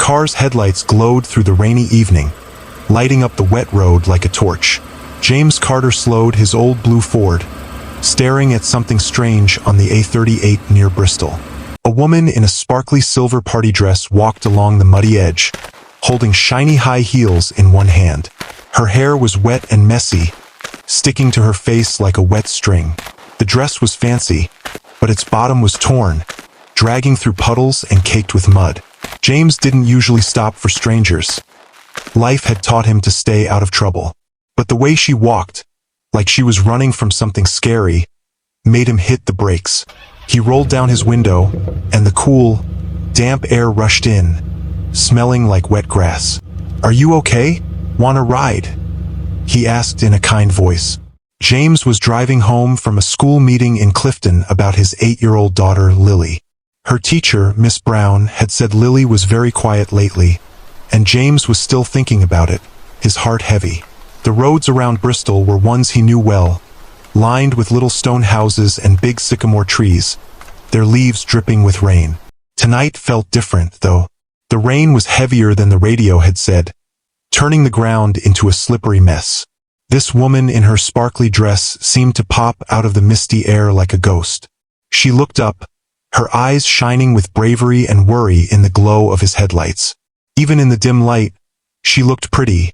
car's headlights glowed through the rainy evening, lighting up the wet road like a torch. James Carter slowed his old blue Ford, staring at something strange on the A38 near Bristol. A woman in a sparkly silver party dress walked along the muddy edge, holding shiny high heels in one hand. Her hair was wet and messy, sticking to her face like a wet string. The dress was fancy, but its bottom was torn, dragging through puddles and caked with mud. James didn't usually stop for strangers. Life had taught him to stay out of trouble. But the way she walked, like she was running from something scary, made him hit the brakes. He rolled down his window, and the cool, damp air rushed in, smelling like wet grass. "Are you okay? Want a ride?" he asked in a kind voice. James was driving home from a school meeting in Clifton about his 8-year-old daughter, Lily. Her teacher, Miss Brown, had said Lily was very quiet lately, and James was still thinking about it, his heart heavy. The roads around Bristol were ones he knew well, lined with little stone houses and big sycamore trees, their leaves dripping with rain. Tonight felt different, though. The rain was heavier than the radio had said, turning the ground into a slippery mess. This woman in her sparkly dress seemed to pop out of the misty air like a ghost. She looked up, her eyes shining with bravery and worry in the glow of his headlights. Even in the dim light, she looked pretty,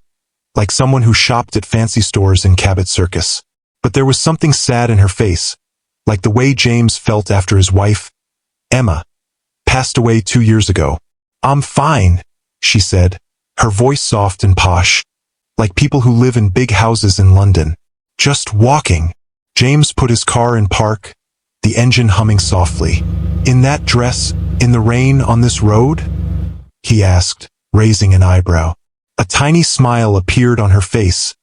like someone who shopped at fancy stores in Cabot Circus. But there was something sad in her face, like the way James felt after his wife, Emma, passed away 2 years ago. "I'm fine," she said, her voice soft and posh, like people who live in big houses in London. "Just walking." James put his car in park, the engine humming softly. "In that dress, in the rain on this road?" he asked, raising an eyebrow. A tiny smile appeared on her face,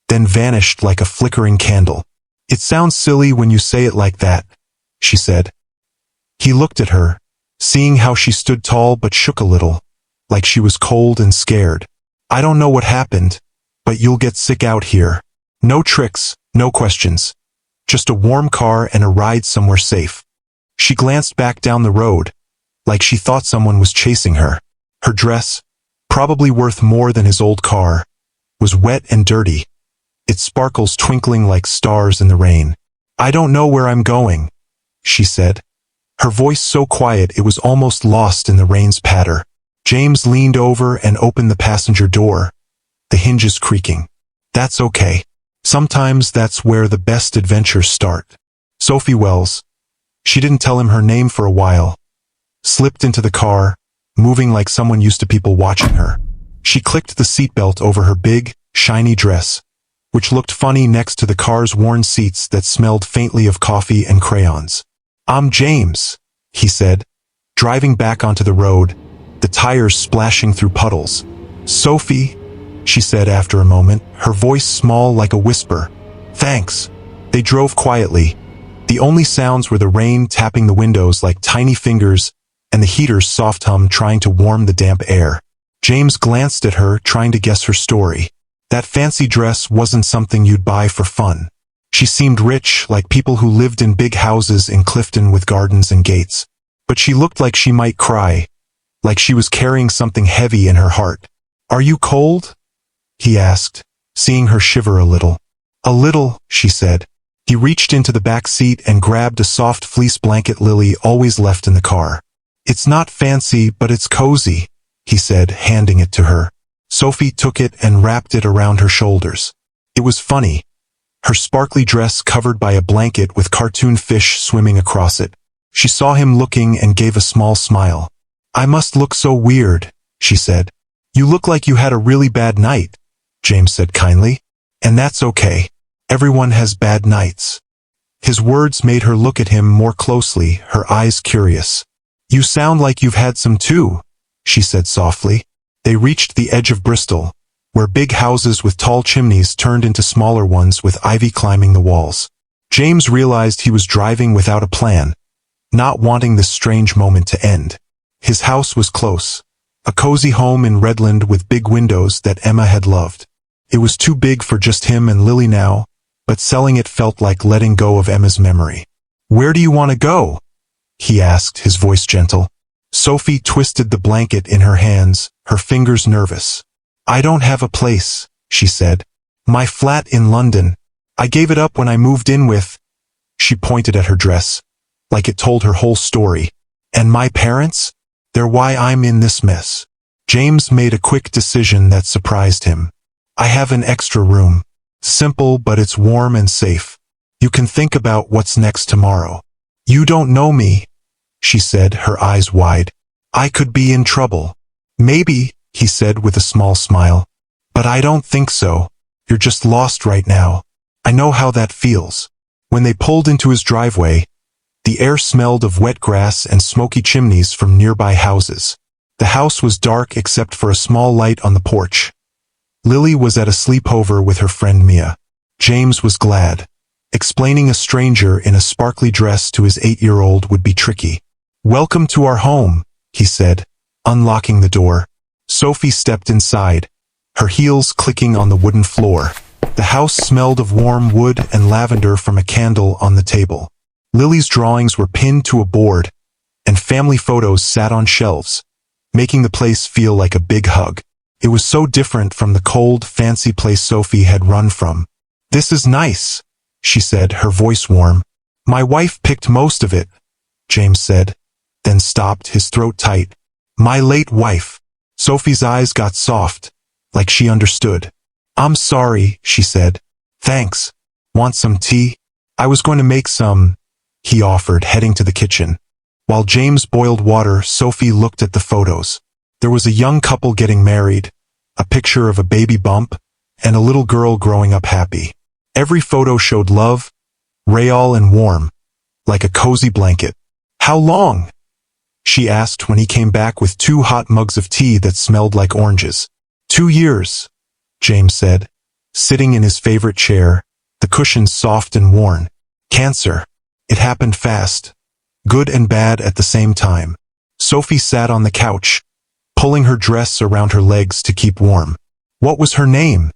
then vanished like a flickering candle. "It sounds silly when you say it like that," she said. He looked at her, seeing how she stood tall but shook a little, like she was cold and scared. "I don't know what happened, but you'll get sick out here. No tricks, no questions. Just a warm car and a ride somewhere safe." She glanced back down the road, like she thought someone was chasing her. Her dress, probably worth more than his old car, was wet and dirty, its sparkles twinkling like stars in the rain. "I don't know where I'm going," she said, her voice so quiet it was almost lost in the rain's patter. James leaned over and opened the passenger door, the hinges creaking. "That's okay. Sometimes that's where the best adventures start." Sophie Wells, she didn't tell him her name for a while, slipped into the car, moving like someone used to people watching her. She clicked the seatbelt over her big, shiny dress, which looked funny next to the car's worn seats that smelled faintly of coffee and crayons. "I'm James," he said, driving back onto the road, the tires splashing through puddles. "Sophie," she said after a moment, her voice small like a whisper. "Thanks." They drove quietly. The only sounds were the rain tapping the windows like tiny fingers and the heater's soft hum trying to warm the damp air. James glanced at her, trying to guess her story. That fancy dress wasn't something you'd buy for fun. She seemed rich, like people who lived in big houses in Clifton with gardens and gates. But she looked like she might cry, like she was carrying something heavy in her heart. "Are you cold?" he asked, seeing her shiver a little. "A little," she said. He reached into the back seat and grabbed a soft fleece blanket Lily always left in the car. "It's not fancy, but it's cozy," he said, handing it to her. Sophie took it and wrapped it around her shoulders. It was funny, her sparkly dress covered by a blanket with cartoon fish swimming across it. She saw him looking and gave a small smile. "I must look so weird," she said. "You look like you had a really bad night," James said kindly. "And that's okay. Everyone has bad nights." His words made her look at him more closely, her eyes curious. "You sound like you've had some too," she said softly. They reached the edge of Bristol, where big houses with tall chimneys turned into smaller ones with ivy climbing the walls. James realized he was driving without a plan, not wanting this strange moment to end. His house was close, a cozy home in Redland with big windows that Emma had loved. It was too big for just him and Lily now, but selling it felt like letting go of Emma's memory. "Where do you want to go?" he asked, his voice gentle. Sophie twisted the blanket in her hands, her fingers nervous. "I don't have a place," she said. "My flat in London. I gave it up when I moved in with—" She pointed at her dress, like it told her whole story. "And my parents? They're why I'm in this mess." James made a quick decision that surprised him. "I have an extra room. Simple, but it's warm and safe. You can think about what's next tomorrow." "You don't know me," she said, her eyes wide. "I could be in trouble." "Maybe," he said with a small smile. "But I don't think so. You're just lost right now. I know how that feels." When they pulled into his driveway, the air smelled of wet grass and smoky chimneys from nearby houses. The house was dark except for a small light on the porch. Lily was at a sleepover with her friend Mia. James was glad. Explaining a stranger in a sparkly dress to his 8-year-old would be tricky. "Welcome to our home," he said, unlocking the door. Sophie stepped inside, her heels clicking on the wooden floor. The house smelled of warm wood and lavender from a candle on the table. Lily's drawings were pinned to a board, and family photos sat on shelves, making the place feel like a big hug. It was so different from the cold, fancy place Sophie had run from. "This is nice," she said, her voice warm. "My wife picked most of it," James said, then stopped, his throat tight. "My late wife." Sophie's eyes got soft, like she understood. "I'm sorry," she said. "Thanks. Want some tea?" "I was going to make some," he offered, heading to the kitchen. While James boiled water, Sophie looked at the photos. There was a young couple getting married, a picture of a baby bump, and a little girl growing up happy. Every photo showed love, real and warm, like a cozy blanket. "How long?" she asked when he came back with 2 hot mugs of tea that smelled like oranges. 2 years, James said, sitting in his favorite chair, the cushions soft and worn. "Cancer. It happened fast. Good and bad at the same time." Sophie sat on the couch, pulling her dress around her legs to keep warm. "What was her name?"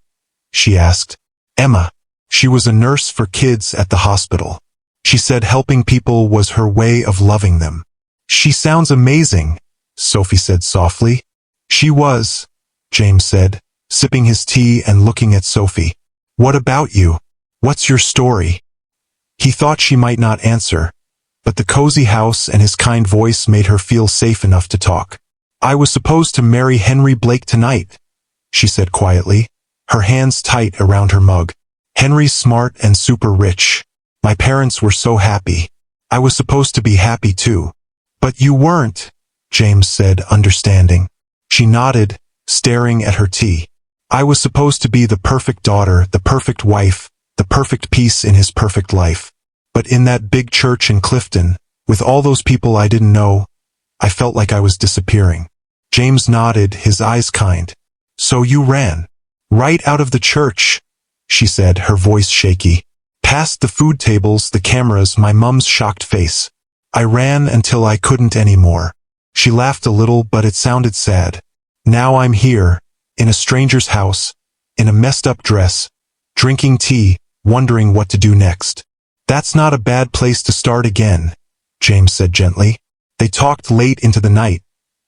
she asked. "Emma. She was a nurse for kids at the hospital. She said helping people was her way of loving them." "She sounds amazing," Sophie said softly. "She was," James said, sipping his tea and looking at Sophie. "What about you? What's your story?" He thought she might not answer, but the cozy house and his kind voice made her feel safe enough to talk. "I was supposed to marry Henry Blake tonight," she said quietly, her hands tight around her mug. "Henry's smart and super rich. My parents were so happy. I was supposed to be happy too." "But you weren't," James said, understanding. She nodded, staring at her tea. "I was supposed to be the perfect daughter, the perfect wife, the perfect piece in his perfect life. But in that big church in Clifton, with all those people I didn't know, I felt like I was disappearing." James nodded, his eyes kind. "So you ran right out of the church," she said, her voice shaky. "Past the food tables, the cameras, my mum's shocked face. I ran until I couldn't anymore." She laughed a little, but it sounded sad. "Now I'm here, in a stranger's house, in a messed-up dress, drinking tea, wondering what to do next." "That's not a bad place to start again," James said gently. They talked late into the night,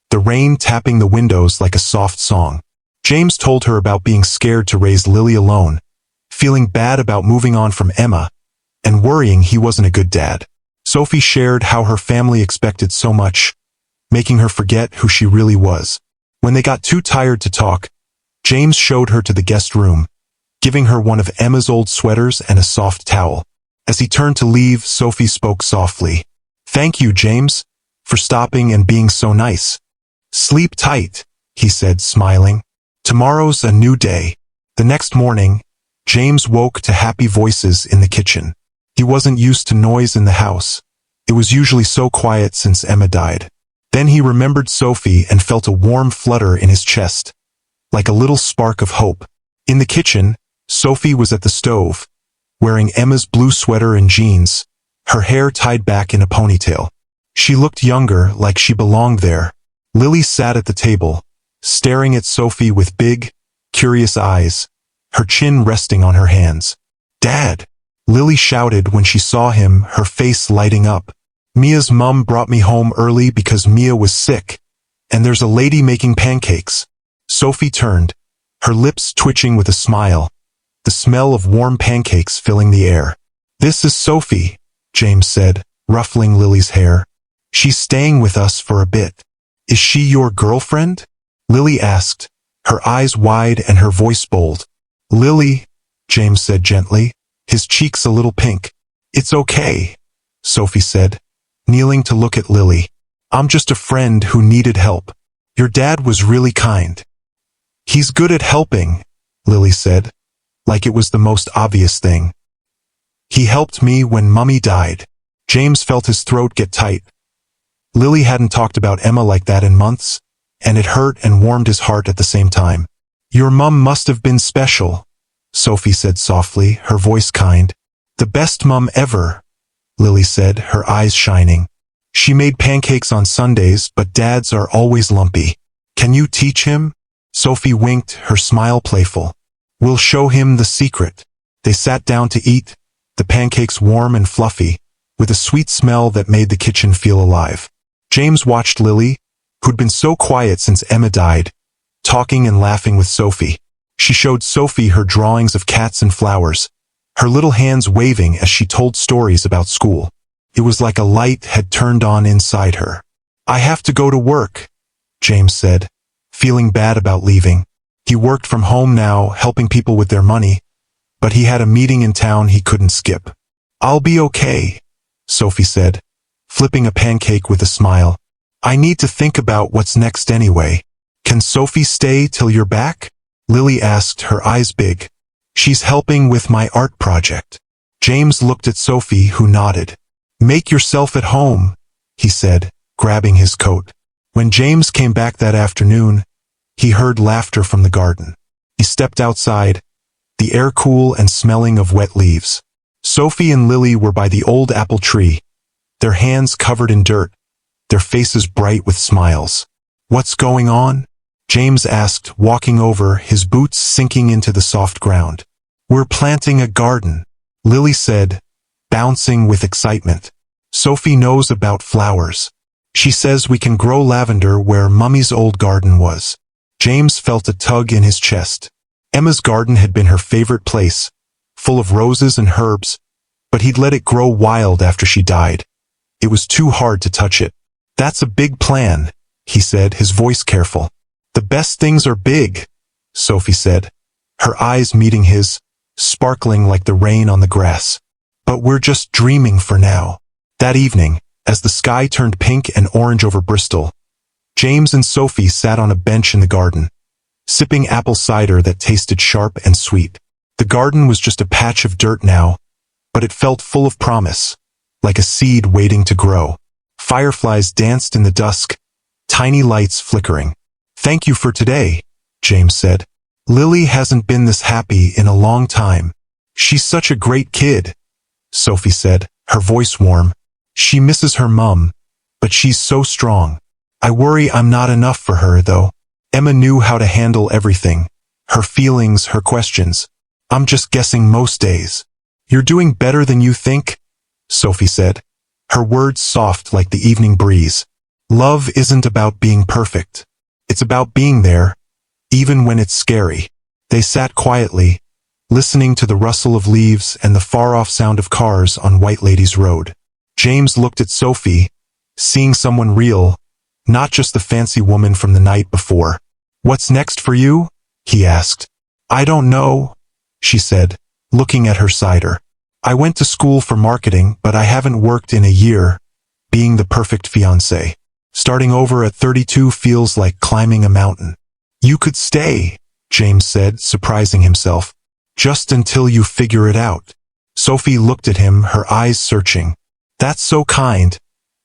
the rain tapping the windows like a soft song. James told her about being scared to raise Lily alone, feeling bad about moving on from Emma, and worrying he wasn't a good dad. Sophie shared how her family expected so much, making her forget who she really was. When they got too tired to talk, James showed her to the guest room, giving her one of Emma's old sweaters and a soft towel. As he turned to leave, Sophie spoke softly. "Thank you, James, for stopping and being so nice." "Sleep tight," he said, smiling. "Tomorrow's a new day." The next morning, James woke to happy voices in the kitchen. He wasn't used to noise in the house. It was usually so quiet since Emma died. Then he remembered Sophie and felt a warm flutter in his chest, like a little spark of hope. In the kitchen, Sophie was at the stove, wearing Emma's blue sweater and jeans, her hair tied back in a ponytail. She looked younger, like she belonged there. Lily sat at the table, staring at Sophie with big, curious eyes, her chin resting on her hands. "Dad!" Lily shouted when she saw him, her face lighting up. Mia's mum brought me home early because Mia was sick, and there's a lady making pancakes. Sophie turned, her lips twitching with a smile, the smell of warm pancakes filling the air. This is Sophie, James said, ruffling Lily's hair. She's staying with us for a bit. Is she your girlfriend? Lily asked, her eyes wide and her voice bold. Lily, James said gently, his cheeks a little pink. It's okay, Sophie said, kneeling to look at Lily. I'm just a friend who needed help. Your dad was really kind. He's good at helping, Lily said, like it was the most obvious thing. He helped me when Mummy died. James felt his throat get tight. Lily hadn't talked about Emma like that in months, and it hurt and warmed his heart at the same time. Your mum must have been special, Sophie said softly, her voice kind. The best mum ever, Lily said, her eyes shining. She made pancakes on Sundays, but Dad's are always lumpy. Can you teach him? Sophie winked, her smile playful. We'll show him the secret. They sat down to eat, the pancakes warm and fluffy, with a sweet smell that made the kitchen feel alive. James watched Lily, who'd been so quiet since Emma died, talking and laughing with Sophie. She showed Sophie her drawings of cats and flowers, her little hands waving as she told stories about school. It was like a light had turned on inside her. I have to go to work, James said, feeling bad about leaving. He worked from home now, helping people with their money, but he had a meeting in town he couldn't skip. I'll be okay, Sophie said, flipping a pancake with a smile. I need to think about what's next anyway. Can Sophie stay till you're back? Lily asked, her eyes big. She's helping with my art project. James looked at Sophie, who nodded. Make yourself at home, he said, grabbing his coat. When James came back that afternoon, he heard laughter from the garden. He stepped outside, the air cool and smelling of wet leaves. Sophie and Lily were by the old apple tree, their hands covered in dirt, their faces bright with smiles. What's going on? James asked, walking over, his boots sinking into the soft ground. We're planting a garden, Lily said, bouncing with excitement. Sophie knows about flowers. She says we can grow lavender where Mummy's old garden was. James felt a tug in his chest. Emma's garden had been her favorite place, full of roses and herbs, but he'd let it grow wild after she died. It was too hard to touch it. That's a big plan, he said, his voice careful. The best things are big, Sophie said, her eyes meeting his, sparkling like the rain on the grass. But we're just dreaming for now. That evening, as the sky turned pink and orange over Bristol, James and Sophie sat on a bench in the garden, sipping apple cider that tasted sharp and sweet. The garden was just a patch of dirt now, but it felt full of promise, like a seed waiting to grow. Fireflies danced in the dusk, tiny lights flickering. Thank you for today, James said. Lily hasn't been this happy in a long time. She's such a great kid, Sophie said, her voice warm. She misses her mum, but she's so strong. I worry I'm not enough for her, though. Emma knew how to handle everything, her feelings, her questions. I'm just guessing most days. You're doing better than you think, Sophie said, her words soft like the evening breeze. Love isn't about being perfect. It's about being there, even when it's scary. They sat quietly, listening to the rustle of leaves and the far-off sound of cars on White Ladies Road. James looked at Sophie, seeing someone real, not just the fancy woman from the night before. What's next for you? He asked. I don't know, she said, looking at her cider. I went to school for marketing, but I haven't worked in a year, being the perfect fiancé. Starting over at 32 feels like climbing a mountain. You could stay, James said, surprising himself. Just until you figure it out. Sophie looked at him, her eyes searching. That's so kind,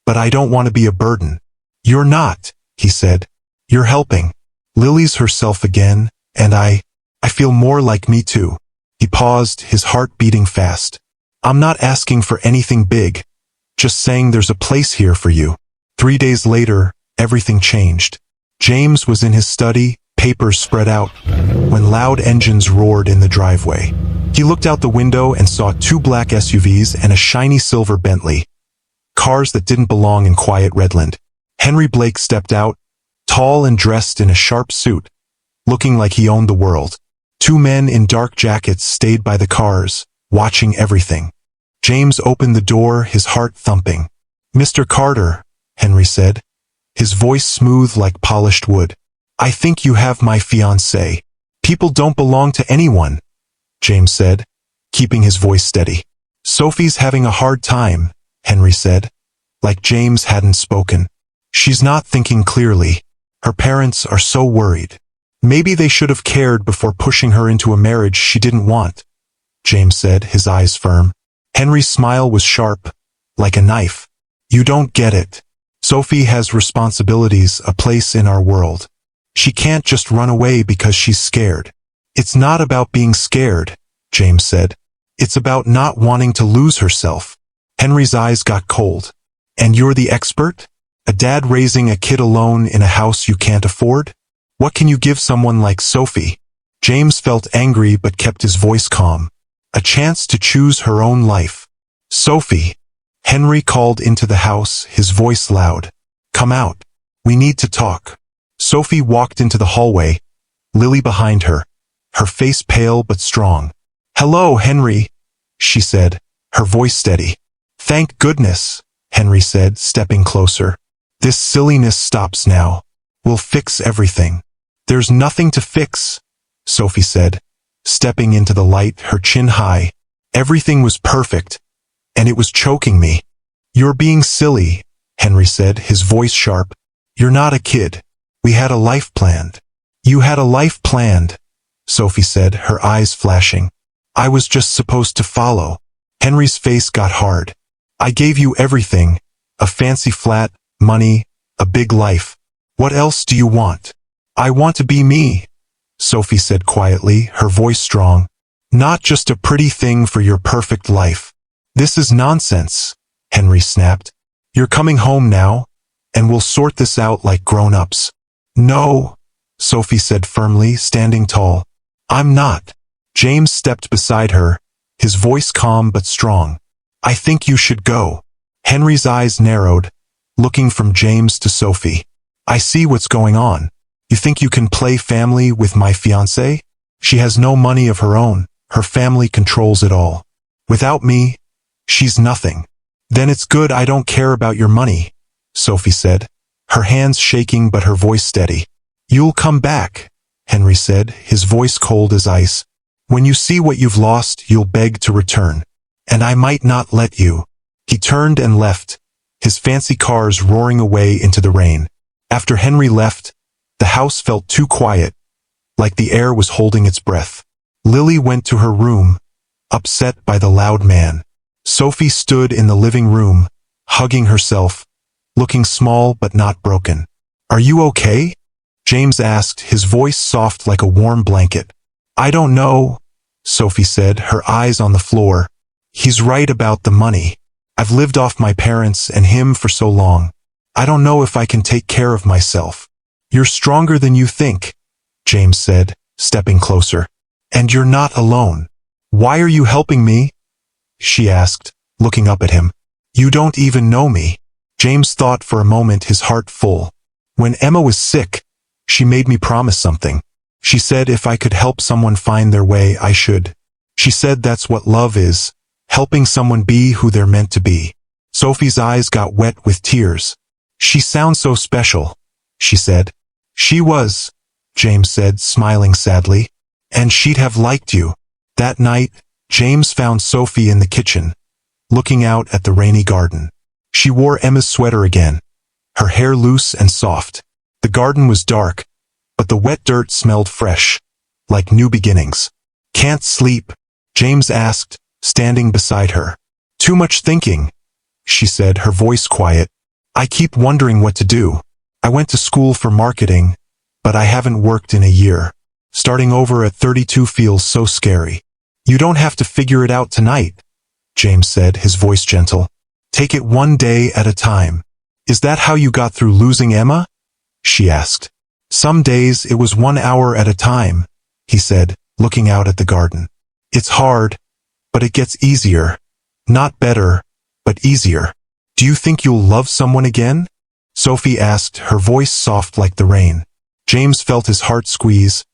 but I don't want to be a burden. You're not, he said. You're helping. Lily's herself again, and I feel more like me too. He paused, his heart beating fast. I'm not asking for anything big, just saying there's a place here for you. 3 days later, everything changed. James was in his study, papers spread out, when loud engines roared in the driveway. He looked out the window and saw 2 black SUVs and a shiny silver Bentley. cars that didn't belong in quiet Redland. Henry Blake stepped out, tall and dressed in a sharp suit, looking like he owned the world. Two men in dark jackets stayed by the cars, watching everything. James opened the door, his heart thumping. "Mr. Carter," Henry said, his voice smooth like polished wood. "I think you have my fiancée." "People don't belong to anyone," James said, keeping his voice steady. "Sophie's having a hard time," Henry said, like James hadn't spoken. "She's not thinking clearly. Her parents are so worried. Maybe they should have cared before pushing her into a marriage she didn't want," James said, his eyes firm. Henry's smile was sharp, like a knife. "You don't get it. Sophie has responsibilities, a place in our world. She can't just run away because she's scared." "It's not about being scared," James said. "It's about not wanting to lose herself." Henry's eyes got cold. "And you're the expert? A dad raising a kid alone in a house you can't afford? What can you give someone like Sophie?" James felt angry but kept his voice calm. "A chance to choose her own life." "Sophie," Henry called into the house, his voice loud. "Come out. We need to talk." Sophie walked into the hallway, Lily behind her, her face pale but strong. "Hello, Henry," she said, her voice steady. "Thank goodness," Henry said, stepping closer. "This silliness stops now. We'll fix everything." "There's nothing to fix," Sophie said, stepping into the light, her chin high. "Everything was perfect, and it was choking me." "You're being silly," Henry said, his voice sharp. "You're not a kid. We had a life planned." "You had a life planned," Sophie said, her eyes flashing. "I was just supposed to follow." Henry's face got hard. "I gave you everything, a fancy flat, money, a big life. What else do you want?" "I want to be me," Sophie said quietly, her voice strong. "Not just a pretty thing for your perfect life." "This is nonsense," Henry snapped. "You're coming home now, and we'll sort this out like grown-ups." "No," Sophie said firmly, standing tall. "I'm not." James stepped beside her, his voice calm but strong. "I think you should go." Henry's eyes narrowed, looking from James to Sophie. "I see what's going on. You think you can play family with my fiancée? She has no money of her own. Her family controls it all. Without me, she's nothing." "Then it's good I don't care about your money," Sophie said, her hands shaking but her voice steady. "You'll come back," Henry said, his voice cold as ice. "When you see what you've lost, you'll beg to return. And I might not let you." He turned and left, his fancy cars roaring away into the rain. After Henry left, the house felt too quiet, like the air was holding its breath. Lily went to her room, upset by the loud man. Sophie stood in the living room, hugging herself, looking small but not broken. "Are you okay?" James asked, his voice soft like a warm blanket. "I don't know," Sophie said, her eyes on the floor. "He's right about the money. I've lived off my parents and him for so long. I don't know if I can take care of myself." "You're stronger than you think," James said, stepping closer. "And you're not alone." "Why are you helping me?" she asked, looking up at him. "You don't even know me." James thought for a moment, his heart full. "When Emma was sick, she made me promise something. She said if I could help someone find their way, I should. She said that's what love is, helping someone be who they're meant to be." Sophie's eyes got wet with tears. "She sounds so special," she said. "She was," James said, smiling sadly. "And she'd have liked you." That night, James found Sophie in the kitchen, looking out at the rainy garden. She wore Emma's sweater again, her hair loose and soft. The garden was dark, but the wet dirt smelled fresh, like new beginnings. "Can't sleep?" James asked, standing beside her. "Too much thinking," she said, her voice quiet. "I keep wondering what to do. I went to school for marketing, but I haven't worked in a year. Starting over at 32 feels so scary." "You don't have to figure it out tonight," James said, his voice gentle. "Take it one day at a time." "Is that how you got through losing Emma?" she asked. "Some days it was 1 hour at a time," he said, looking out at the garden. "It's hard, but it gets easier. Not better, but easier." Do you think you'll love someone again? Sophie asked, her voice soft like the rain. James felt his heart squeeze,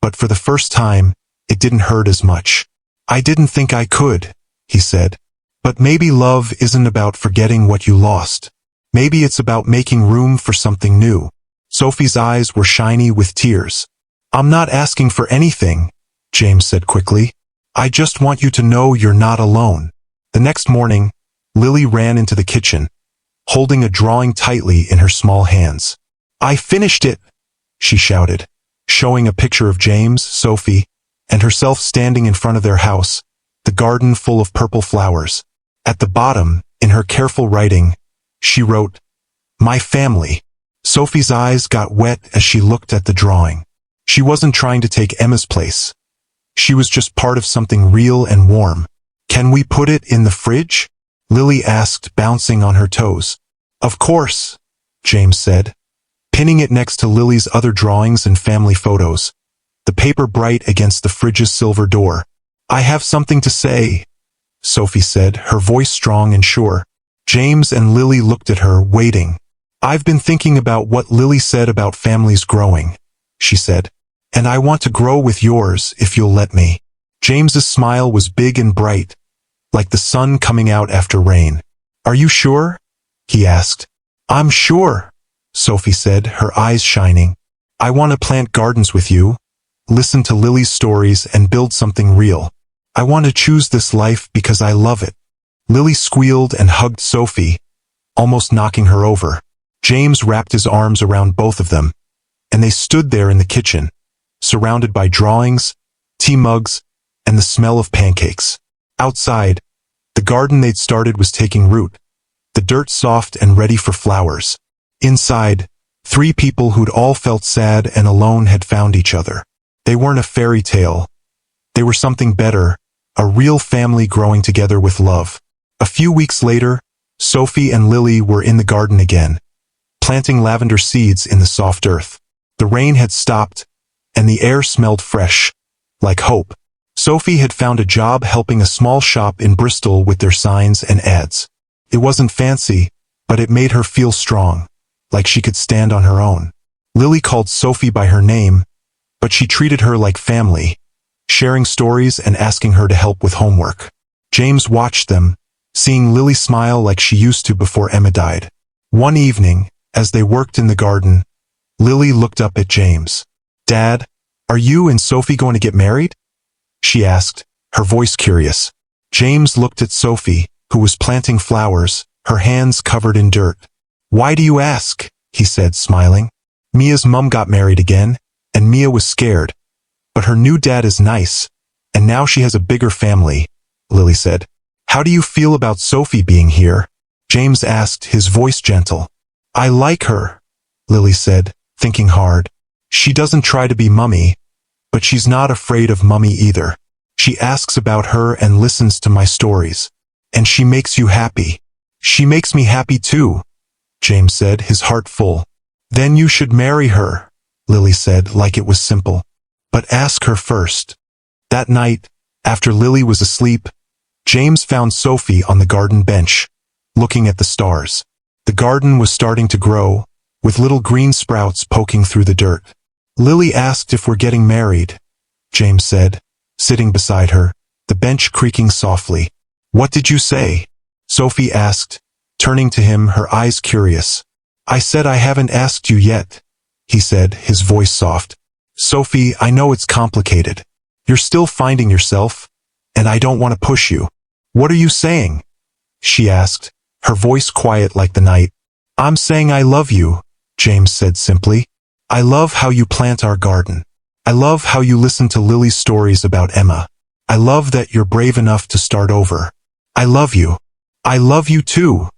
but for the first time, it didn't hurt as much. I didn't think I could, he said. But maybe love isn't about forgetting what you lost. Maybe it's about making room for something new. Sophie's eyes were shiny with tears. I'm not asking for anything, James said quickly. I just want you to know you're not alone. The next morning, Lily ran into the kitchen, holding a drawing tightly in her small hands. I finished it, she shouted, showing a picture of James, Sophie, and herself standing in front of their house, the garden full of purple flowers. At the bottom, in her careful writing, she wrote, My family. Sophie's eyes got wet as she looked at the drawing. She wasn't trying to take Emma's place. She was just part of something real and warm. Can we put it in the fridge? Lily asked, bouncing on her toes. Of course, James said, pinning it next to Lily's other drawings and family photos, the paper bright against the fridge's silver door. I have something to say, Sophie said, her voice strong and sure. James and Lily looked at her, waiting. I've been thinking about what Lily said about families growing, she said, and I want to grow with yours if you'll let me. James's smile was big and bright, like the sun coming out after rain. Are you sure? He asked. I'm sure, Sophie said, her eyes shining. I want to plant gardens with you, listen to Lily's stories and build something real. I want to choose this life because I love it. Lily squealed and hugged Sophie, almost knocking her over. James wrapped his arms around both of them, and they stood there in the kitchen, surrounded by drawings, tea mugs, and the smell of pancakes. Outside, the garden they'd started was taking root, the dirt soft and ready for flowers. Inside, 3 people who'd all felt sad and alone had found each other. They weren't a fairy tale. They were something better, a real family growing together with love. A few weeks later, Sophie and Lily were in the garden again, planting lavender seeds in the soft earth. The rain had stopped, and the air smelled fresh, like hope. Sophie had found a job helping a small shop in Bristol with their signs and ads. It wasn't fancy, but it made her feel strong, like she could stand on her own. Lily called Sophie by her name, but she treated her like family, sharing stories and asking her to help with homework. James watched them, seeing Lily smile like she used to before Emma died. One evening, as they worked in the garden, Lily looked up at James. Dad, are you and Sophie going to get married? She asked, her voice curious. James looked at Sophie, who was planting flowers, her hands covered in dirt. Why do you ask? He said, smiling. Mia's mum got married again, and Mia was scared. But her new dad is nice, and now she has a bigger family, Lily said. How do you feel about Sophie being here? James asked, his voice gentle. I like her, Lily said, thinking hard. She doesn't try to be mummy, but she's not afraid of mummy either. She asks about her and listens to my stories. And she makes you happy. She makes me happy too, James said, his heart full. Then you should marry her, Lily said, like it was simple. But ask her first. That night, after Lily was asleep, James found Sophie on the garden bench, looking at the stars. The garden was starting to grow, with little green sprouts poking through the dirt. Lily asked if we're getting married, James said, sitting beside her, the bench creaking softly. What did you say? Sophie asked, turning to him, her eyes curious. I said I haven't asked you yet, he said, his voice soft. Sophie, I know it's complicated. You're still finding yourself, and I don't want to push you. What are you saying? She asked, her voice quiet like the night. I'm saying I love you, James said simply. I love how you plant our garden. I love how you listen to Lily's stories about Emma. I love that you're brave enough to start over. I love you. I love you too,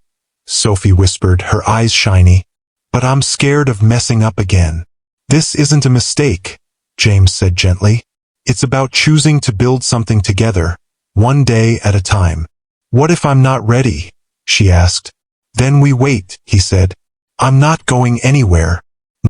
Sophie whispered, her eyes shiny. But I'm scared of messing up again. This isn't a mistake, James said gently. It's about choosing to build something together, one day at a time. What if I'm not ready? She asked. Then we wait, he said. I'm not going anywhere,